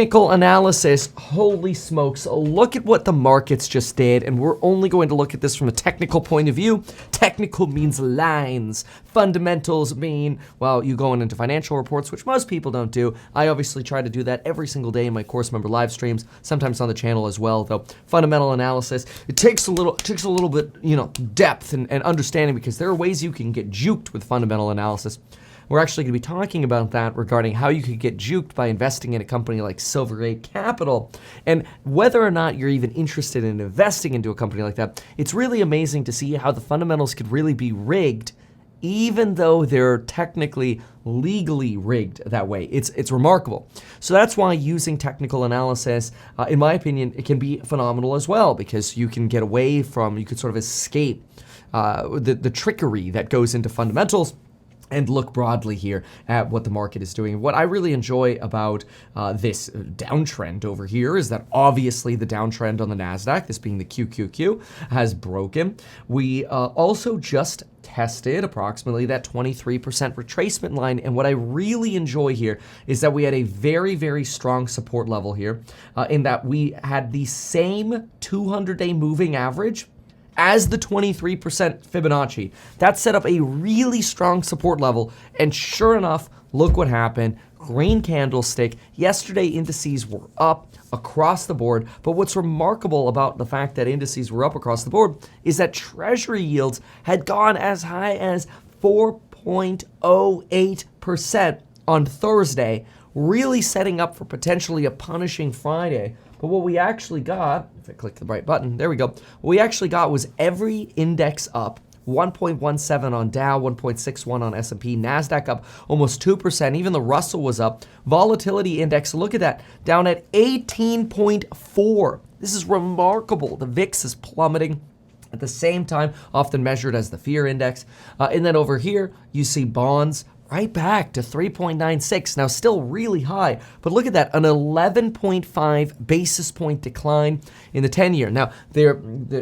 Technical analysis, holy smokes, look at what the markets just did, and we're only going to look at this from a technical point of view. Technical means lines. Fundamentals mean, well, you going into financial reports, which most people don't do. I obviously try to do that every single day in my course member live streams, sometimes on the channel as well, though fundamental analysis, it takes a little bit, depth and understanding, because there are ways you can get juked with fundamental analysis. We're actually going to be talking about that regarding how you could get juked by investing in a company like Silvergate Capital. And whether or not you're even interested in investing into a company like that, it's really amazing to see how the fundamentals could really be rigged, even though they're technically legally rigged that way. It's remarkable. So that's why using technical analysis, in my opinion, it can be phenomenal as well, because you can get away from, you could sort of escape the trickery that goes into fundamentals and look broadly here at what the market is doing. What I really enjoy about this downtrend over here is that obviously the downtrend on the NASDAQ, this being the QQQ, has broken. We also just tested approximately that 23% retracement line, and what I really enjoy here is that we had a very, very strong support level here, in that we had the same 200-day moving average as the 23% Fibonacci. That set up a really strong support level, and sure enough, look what happened. Green candlestick. Yesterday, indices were up across the board, but what's remarkable about the fact that indices were up across the board is that Treasury yields had gone as high as 4.08% on Thursday, really setting up for potentially a punishing Friday. But what we actually got, if I click the right button, there we go. What we actually got was every index up, 1.17 on Dow, 1.61 on S&P, NASDAQ up almost 2%, even the Russell was up. Volatility index, look at that, down at 18.4. This is remarkable. The VIX is plummeting at the same time, often measured as the fear index. And then over here, you see bonds right back to 3.96. Now still really high, but look at that, an 11.5 basis point decline in the 10-year. Now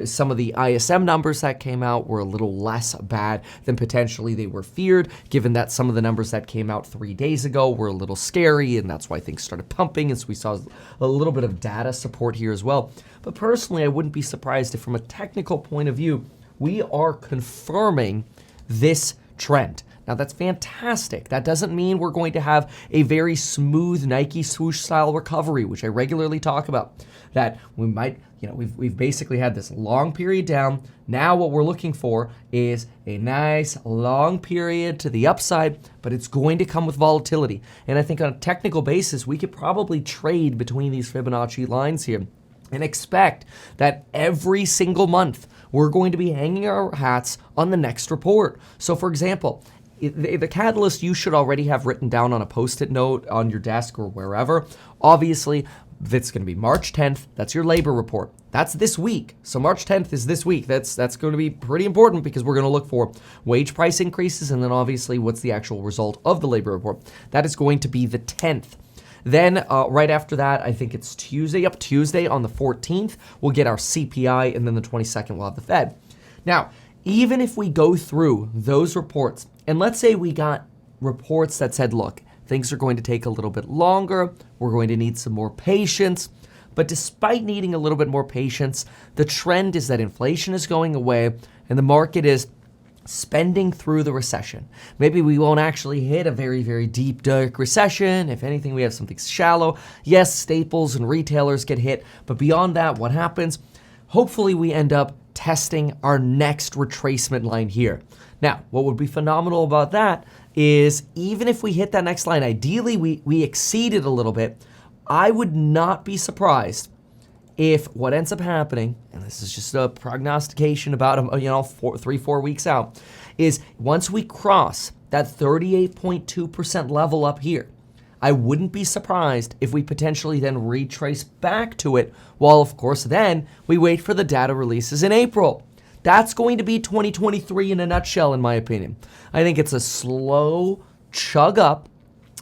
some of the ISM numbers that came out were a little less bad than potentially they were feared, given that some of the numbers that came out 3 days ago were a little scary, and that's why things started pumping, as we saw a little bit of data support here as well. But personally, I wouldn't be surprised if from a technical point of view, we are confirming this trend. Now that's fantastic. That doesn't mean we're going to have a very smooth Nike swoosh style recovery, which I regularly talk about. That we might, we've basically had this long period down. Now what we're looking for is a nice long period to the upside, but it's going to come with volatility. And I think on a technical basis, we could probably trade between these Fibonacci lines here and expect that every single month we're going to be hanging our hats on the next report. So for example, the catalyst you should already have written down on a post-it note on your desk or wherever. Obviously, it's going to be March 10th. That's your labor report. That's this week. So March 10th is this week. That's going to be pretty important, because we're going to look for wage price increases, and then obviously what's the actual result of the labor report. That is going to be the 10th. Then right after that, I think it's Tuesday on the 14th, we'll get our CPI, and then the 22nd we'll have the Fed. Now, even if we go through those reports, and let's say we got reports that said, look, things are going to take a little bit longer, we're going to need some more patience, but despite needing a little bit more patience, the trend is that inflation is going away and the market is spending through the recession. Maybe we won't actually hit a very, very deep, dark recession. If anything, we have something shallow. Yes, staples and retailers get hit, but beyond that, what happens? Hopefully we end up testing our next retracement line here. Now, what would be phenomenal about that is even if we hit that next line, ideally we exceeded a little bit, I would not be surprised if what ends up happening, and this is just a prognostication about 3-4 weeks out, is once we cross that 38.2% level up here, I wouldn't be surprised if we potentially then retrace back to it, while of course then we wait for the data releases in April. That's going to be 2023 in a nutshell, in my opinion. I think it's a slow chug up,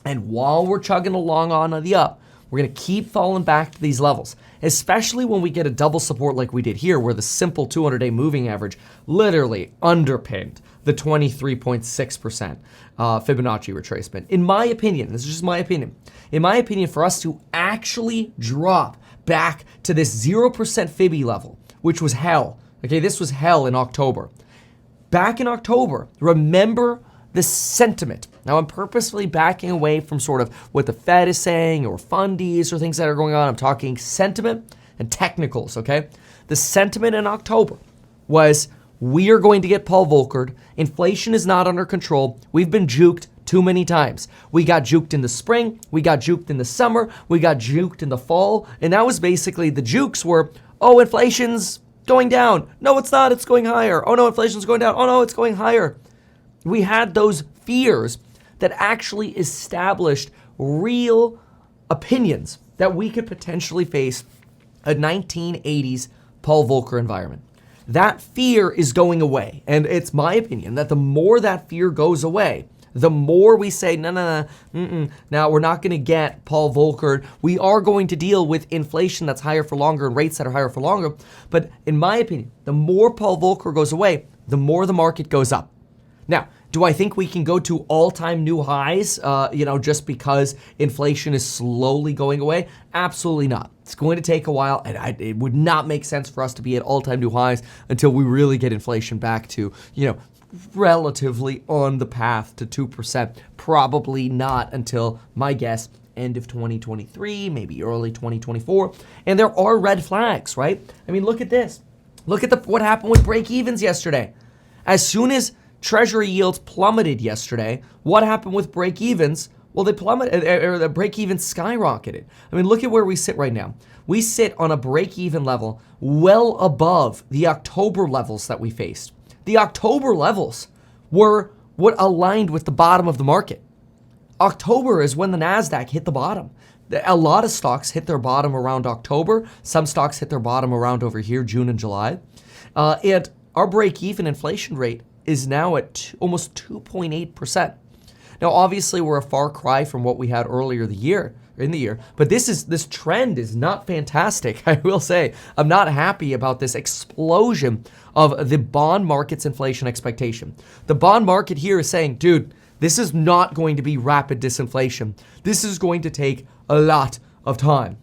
and while we're chugging along on the up, We're going to keep falling back to these levels, especially when we get a double support like we did here, where the simple 200-day moving average literally underpinned the 23.6% Fibonacci retracement. In my opinion, this is just my opinion, for us to actually drop back to this 0% Fibby level, which was hell. Okay, this was hell in October. Back in October, remember the sentiment. Now, I'm purposefully backing away from sort of what the Fed is saying or fundies or things that are going on. I'm talking sentiment and technicals, okay? The sentiment in October was we are going to get Paul Volckered. Inflation is not under control. We've been juked too many times. We got juked in the spring. We got juked in the summer. We got juked in the fall. And that was basically the jukes were, oh, inflation's going down. No, it's not. It's going higher. Oh, no, inflation's going down. Oh, no, it's going higher. We had those fears that actually established real opinions that we could potentially face a 1980s Paul Volcker environment. That fear is going away. And it's my opinion that the more that fear goes away, the more we say, no, now we're not going to get Paul Volcker. We are going to deal with inflation that's higher for longer and rates that are higher for longer. But in my opinion, the more Paul Volcker goes away, the more the market goes up. Now, do I think we can go to all-time new highs, just because inflation is slowly going away? Absolutely not. It's going to take a while, and it would not make sense for us to be at all-time new highs until we really get inflation back to, relatively on the path to 2%. Probably not until, my guess, end of 2023, maybe early 2024. And there are red flags, right? I mean, look at this. Look at what happened with break-evens yesterday. As soon as Treasury yields plummeted yesterday, what happened with break-evens? Well, they plummeted, or the break-even skyrocketed. I mean, look at where we sit right now. We sit on a break-even level well above the October levels that we faced. The October levels were what aligned with the bottom of the market. October is when the NASDAQ hit the bottom. A lot of stocks hit their bottom around October. Some stocks hit their bottom around over here, June and July. And our break-even inflation rate is now at almost 2.8%. Now, obviously, we're a far cry from what we had earlier in the year, but this trend is not fantastic. I will say, I'm not happy about this explosion of the bond market's inflation expectation. The bond market here is saying, dude, this is not going to be rapid disinflation. This is going to take a lot of time.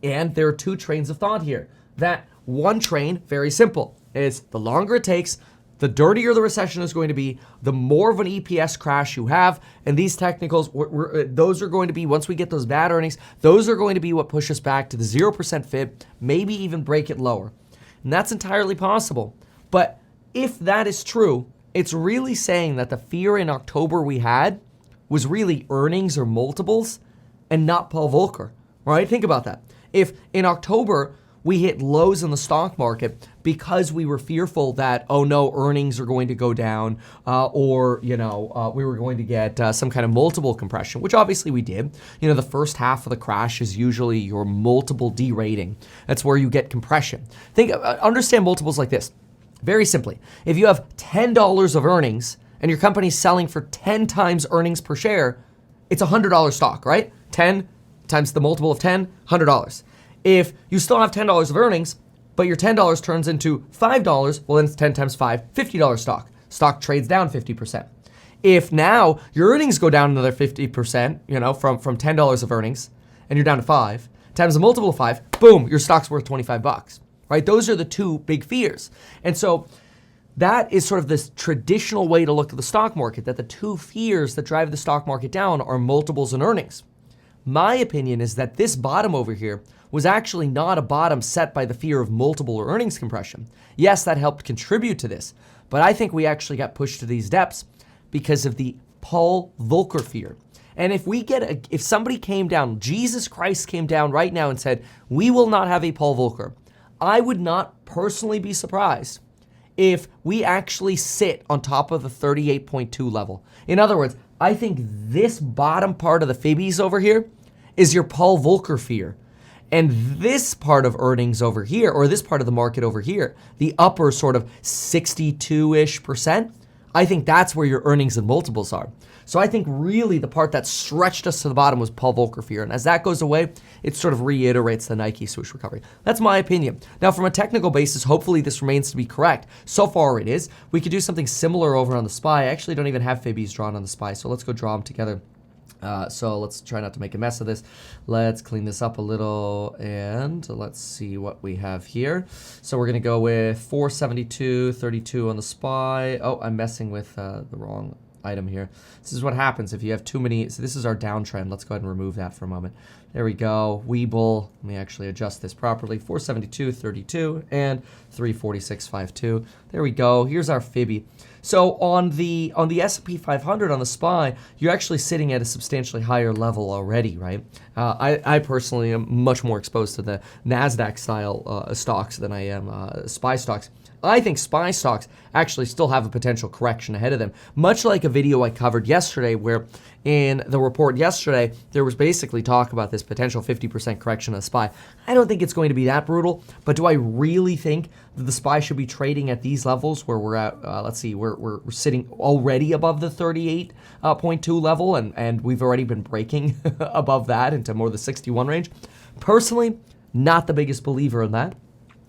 And there are two trains of thought here. That one train, very simple, is the longer it takes, the dirtier the recession is going to be, the more of an EPS crash you have. And these technicals, those are going to be, once we get those bad earnings, those are going to be what push us back to the 0% Fib, maybe even break it lower. And that's entirely possible. But if that is true, it's really saying that the fear in October we had was really earnings or multiples and not Paul Volcker, right? Think about that. If in October we hit lows in the stock market because we were fearful that, oh no, earnings are going to go down, or we were going to get some kind of multiple compression, which obviously we did. The first half of the crash is usually your multiple derating. That's where you get compression. Understand multiples like this. Very simply, if you have $10 of earnings and your company's selling for 10 times earnings per share, it's a $100 stock, right? 10 times the multiple of 10, $100. If you still have $10 of earnings, but your $10 turns into $5, well, then it's 10 times 5, $50 stock. Stock trades down 50%. If now your earnings go down another 50%, from $10 of earnings, and you're down to 5, times the multiple of 5, boom, your stock's worth $25, right? Those are the two big fears. And so that is sort of this traditional way to look at the stock market, that the two fears that drive the stock market down are multiples and earnings. My opinion is that this bottom over here was actually not a bottom set by the fear of multiple or earnings compression. Yes, that helped contribute to this, but I think we actually got pushed to these depths because of the Paul Volcker fear. And if somebody came down, Jesus Christ came down right now and said, we will not have a Paul Volcker, I would not personally be surprised if we actually sit on top of the 38.2 level. In other words, I think this bottom part of the Fibbies over here is your Paul Volcker fear. And this part of earnings over here, or this part of the market over here, the upper sort of 62-ish%, I think that's where your earnings and multiples are. So I think really the part that stretched us to the bottom was Paul Volcker fear. And as that goes away, it sort of reiterates the Nike swoosh recovery. That's my opinion. Now, from a technical basis, hopefully this remains to be correct. So far it is. We could do something similar over on the SPY. I actually don't even have Fibbies drawn on the SPY, so let's go draw them together. So let's try not to make a mess of this. Let's clean this up a little, and let's see what we have here. So we're going to go with 472.32 on the SPY. Oh, I'm messing with the wrong item here. This is what happens if you have too many. So this is our downtrend. Let's go ahead and remove that for a moment. There we go. Weeble. Let me actually adjust this properly. 472.32 and 346.52. There we go. Here's our Fibby. So on the S&P 500 on the SPY, you're actually sitting at a substantially higher level already, right? I personally am much more exposed to the NASDAQ style stocks than I am SPY stocks. I think SPY stocks actually still have a potential correction ahead of them, much like a video I covered yesterday where in the report yesterday, there was basically talk about this potential 50% correction of SPY. I don't think it's going to be that brutal, but do I really think that the SPY should be trading at these levels where we're at, let's see, we're sitting already above the 38.2 level and we've already been breaking above that into more the 61 range? Personally, not the biggest believer in that.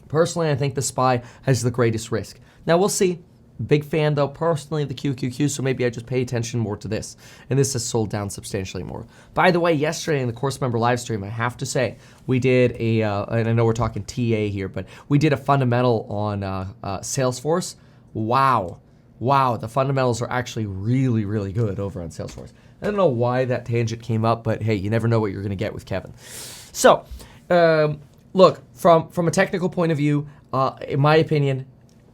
Personally, I think the SPY has the greatest risk. Now, we'll see. Big fan, though, personally, of the QQQ, so maybe I just pay attention more to this. And this has sold down substantially more. By the way, yesterday in the course member live stream, I have to say, we did a, and I know we're talking TA here, but we did a fundamental on Salesforce. Wow. Wow, the fundamentals are actually really, really good over on Salesforce. I don't know why that tangent came up, but hey, you never know what you're going to get with Kevin. So, look, from a technical point of view, in my opinion,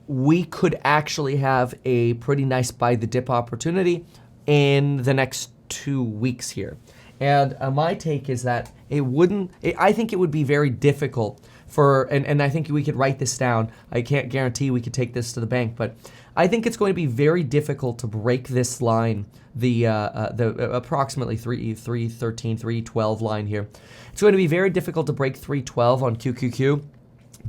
we could actually have a pretty nice buy the dip opportunity in the next 2 weeks here. And my take is that I think it would be very difficult for, and I think we could write this down. I can't guarantee we could take this to the bank, but I think it's going to be very difficult to break this line, the approximately 313, 312 line here. It's going to be very difficult to break 312 on QQQ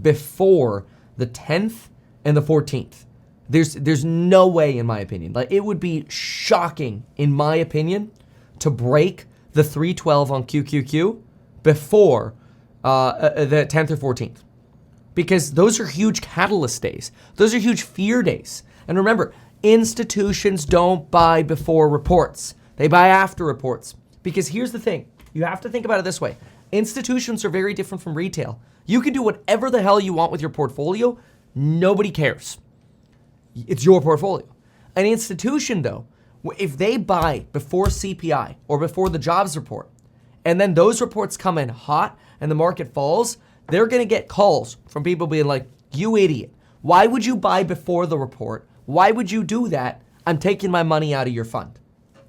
before the 10th and the 14th. There's no way, in my opinion. Like, it would be shocking, in my opinion, to break the 312 on QQQ before the 10th or 14th. Because those are huge catalyst days. Those are huge fear days. And remember, institutions don't buy before reports. They buy after reports. Because here's the thing. You have to think about it this way. Institutions are very different from retail. You can do whatever the hell you want with your portfolio. Nobody cares. It's your portfolio. An institution, though, if they buy before CPI or before the jobs report, and then those reports come in hot and the market falls, they're going to get calls from people being like, you idiot. Why would you buy before the report? Why would you do that? I'm taking my money out of your fund.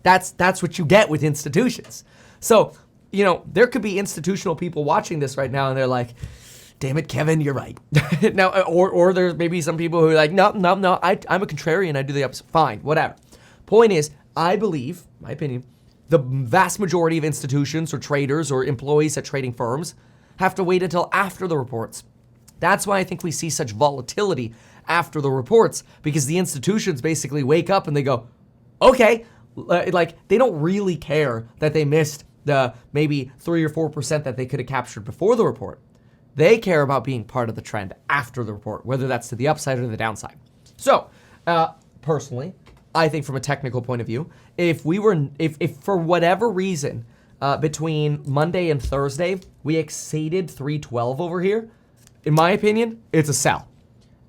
That's what you get with institutions. So, you know, there could be institutional people watching this right now and they're like, damn it, Kevin, you're right. Now, or there's maybe some people who are like, no, I'm a contrarian. I do the opposite. Fine, whatever. Point is, I believe, my opinion, the vast majority of institutions or traders or employees at trading firms have to wait until after the reports. That's why I think we see such volatility after the reports, because the institutions basically wake up and they go, okay, like they don't really care that they missed the maybe 3 or 4% that they could have captured before the report. They care about being part of the trend after the report, whether that's to the upside or the downside. So, personally, I think from a technical point of view, if for whatever reason between Monday and Thursday we exceeded 312 over here, in my opinion, it's a sell.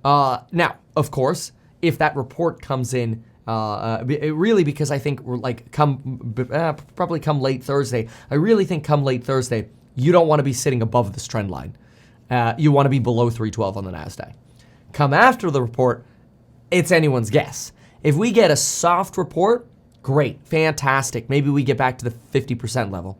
Now, of course, if that report comes in, really because I think we're like probably come late Thursday. I really think come late Thursday, you don't want to be sitting above this trend line. You want to be below 312 on the NASDAQ. Come after the report, it's anyone's guess. If we get a soft report, great, fantastic. Maybe we get back to the 50% level,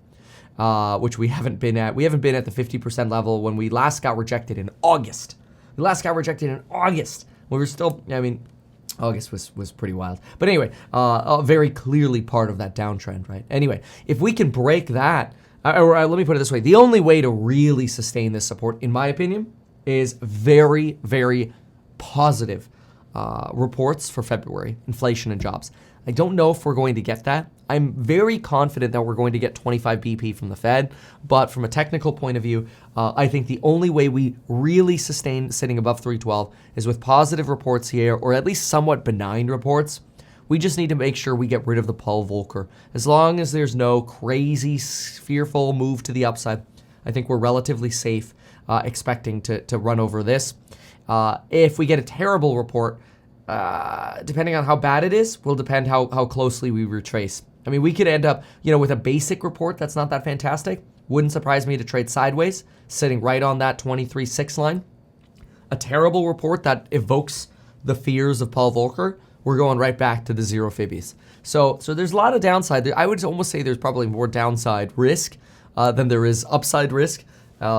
which we haven't been at. We haven't been at the 50% level when we last got rejected in August. We last got rejected in August. We were still, I mean, August was pretty wild. But anyway, very clearly part of that downtrend, right? Anyway, if we can break that, or let me put it this way, the only way to really sustain this support, in my opinion, is very, very positive reports for February, inflation and jobs. I don't know if we're going to get that. I'm very confident that we're going to get 25 BP from the Fed, but from a technical point of view, I think the only way we really sustain sitting above 312 is with positive reports here, or at least somewhat benign reports. We just need to make sure we get rid of the Paul Volcker. As long as there's no crazy, fearful move to the upside, I think we're relatively safe expecting to run over this. If we get a terrible report, depending on how bad it is, will depend how closely we retrace. I mean, we could end up, with a basic report that's not that fantastic. Wouldn't surprise me to trade sideways, sitting right on that 23.6 line. A terrible report that evokes the fears of Paul Volcker, we're going right back to the zero fibbies. So there's a lot of downside. I would almost say there's probably more downside risk than there is upside risk.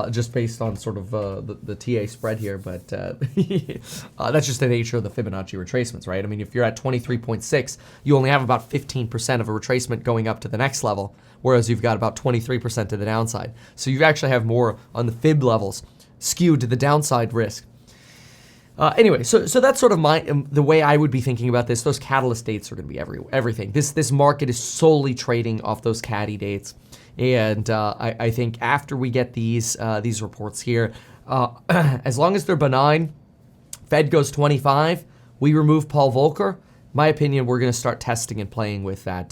Just based on sort of the TA spread here, but that's just the nature of the Fibonacci retracements, right? I mean, if you're at 23.6, you only have about 15% of a retracement going up to the next level, whereas you've got about 23% to the downside. So you actually have more on the fib levels skewed to the downside risk. Anyway, so that's sort of the way I would be thinking about this. Those catalyst dates are going to be everything. This market is solely trading off those caddy dates. And I think after we get these reports here, as long as they're benign, Fed goes 25, we remove Paul Volcker. My opinion, we're going to start testing and playing with that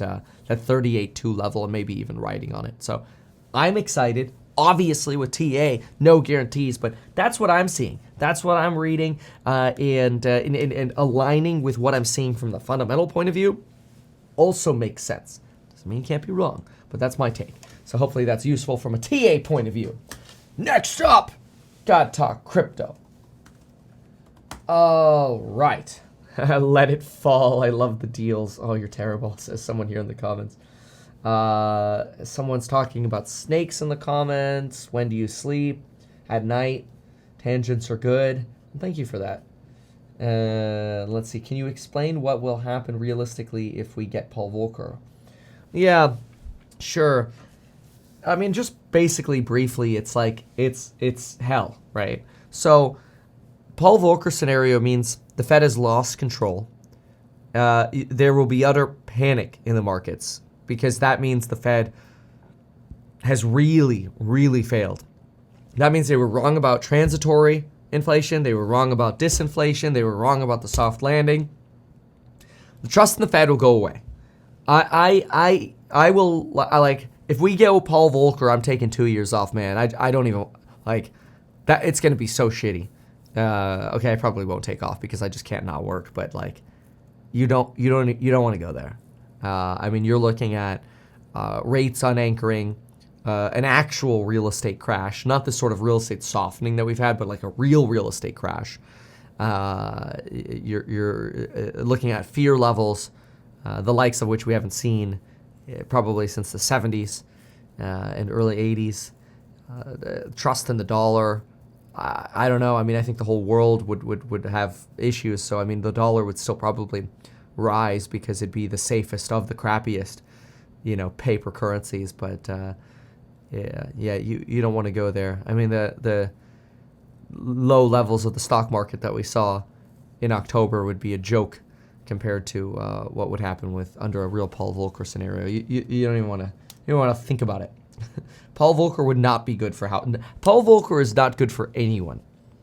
38.2 level and maybe even riding on it. So I'm excited. Obviously, with TA, no guarantees, but that's what I'm seeing. That's what I'm reading, and aligning with what I'm seeing from the fundamental point of view also makes sense. Doesn't mean it can't be wrong, but that's my take. So hopefully that's useful from a TA point of view. Next up, gotta talk crypto. All right. Let it fall. I love the deals. Oh, you're terrible, says someone here in the comments. Someone's talking about snakes in the comments. When do you sleep? At night. Tangents are good. Thank you for that. Let's see. Can you explain what will happen realistically if we get Paul Volcker? Yeah, sure. I mean, just basically briefly, it's like it's hell, right? So Paul Volcker scenario means the Fed has lost control. There will be utter panic in the markets because that means the Fed has really, really failed. That means they were wrong about transitory inflation. They were wrong about disinflation. They were wrong about the soft landing. The trust in the Fed will go away. I will, like, if we go Paul Volcker, I'm taking 2 years off, man. I don't even, like, that. It's going to be so shitty. Okay, I probably won't take off because I just can't not work, but, like, you don't want to go there. I mean, you're looking at rates unanchoring, an actual real estate crash, not the sort of real estate softening that we've had, but like a real estate crash. You're looking at fear levels, the likes of which we haven't seen probably since the 70s and early 80s. Trust in the dollar. I don't know. I mean, I think the whole world would have issues. So, I mean, the dollar would still probably rise because it'd be the safest of the crappiest, paper currencies. But you don't want to go there. I mean, the low levels of the stock market that we saw in October would be a joke compared to what would happen under a real Paul Volcker scenario. You don't even want to think about it. Paul Volcker would not be good for Paul Volcker is not good for anyone.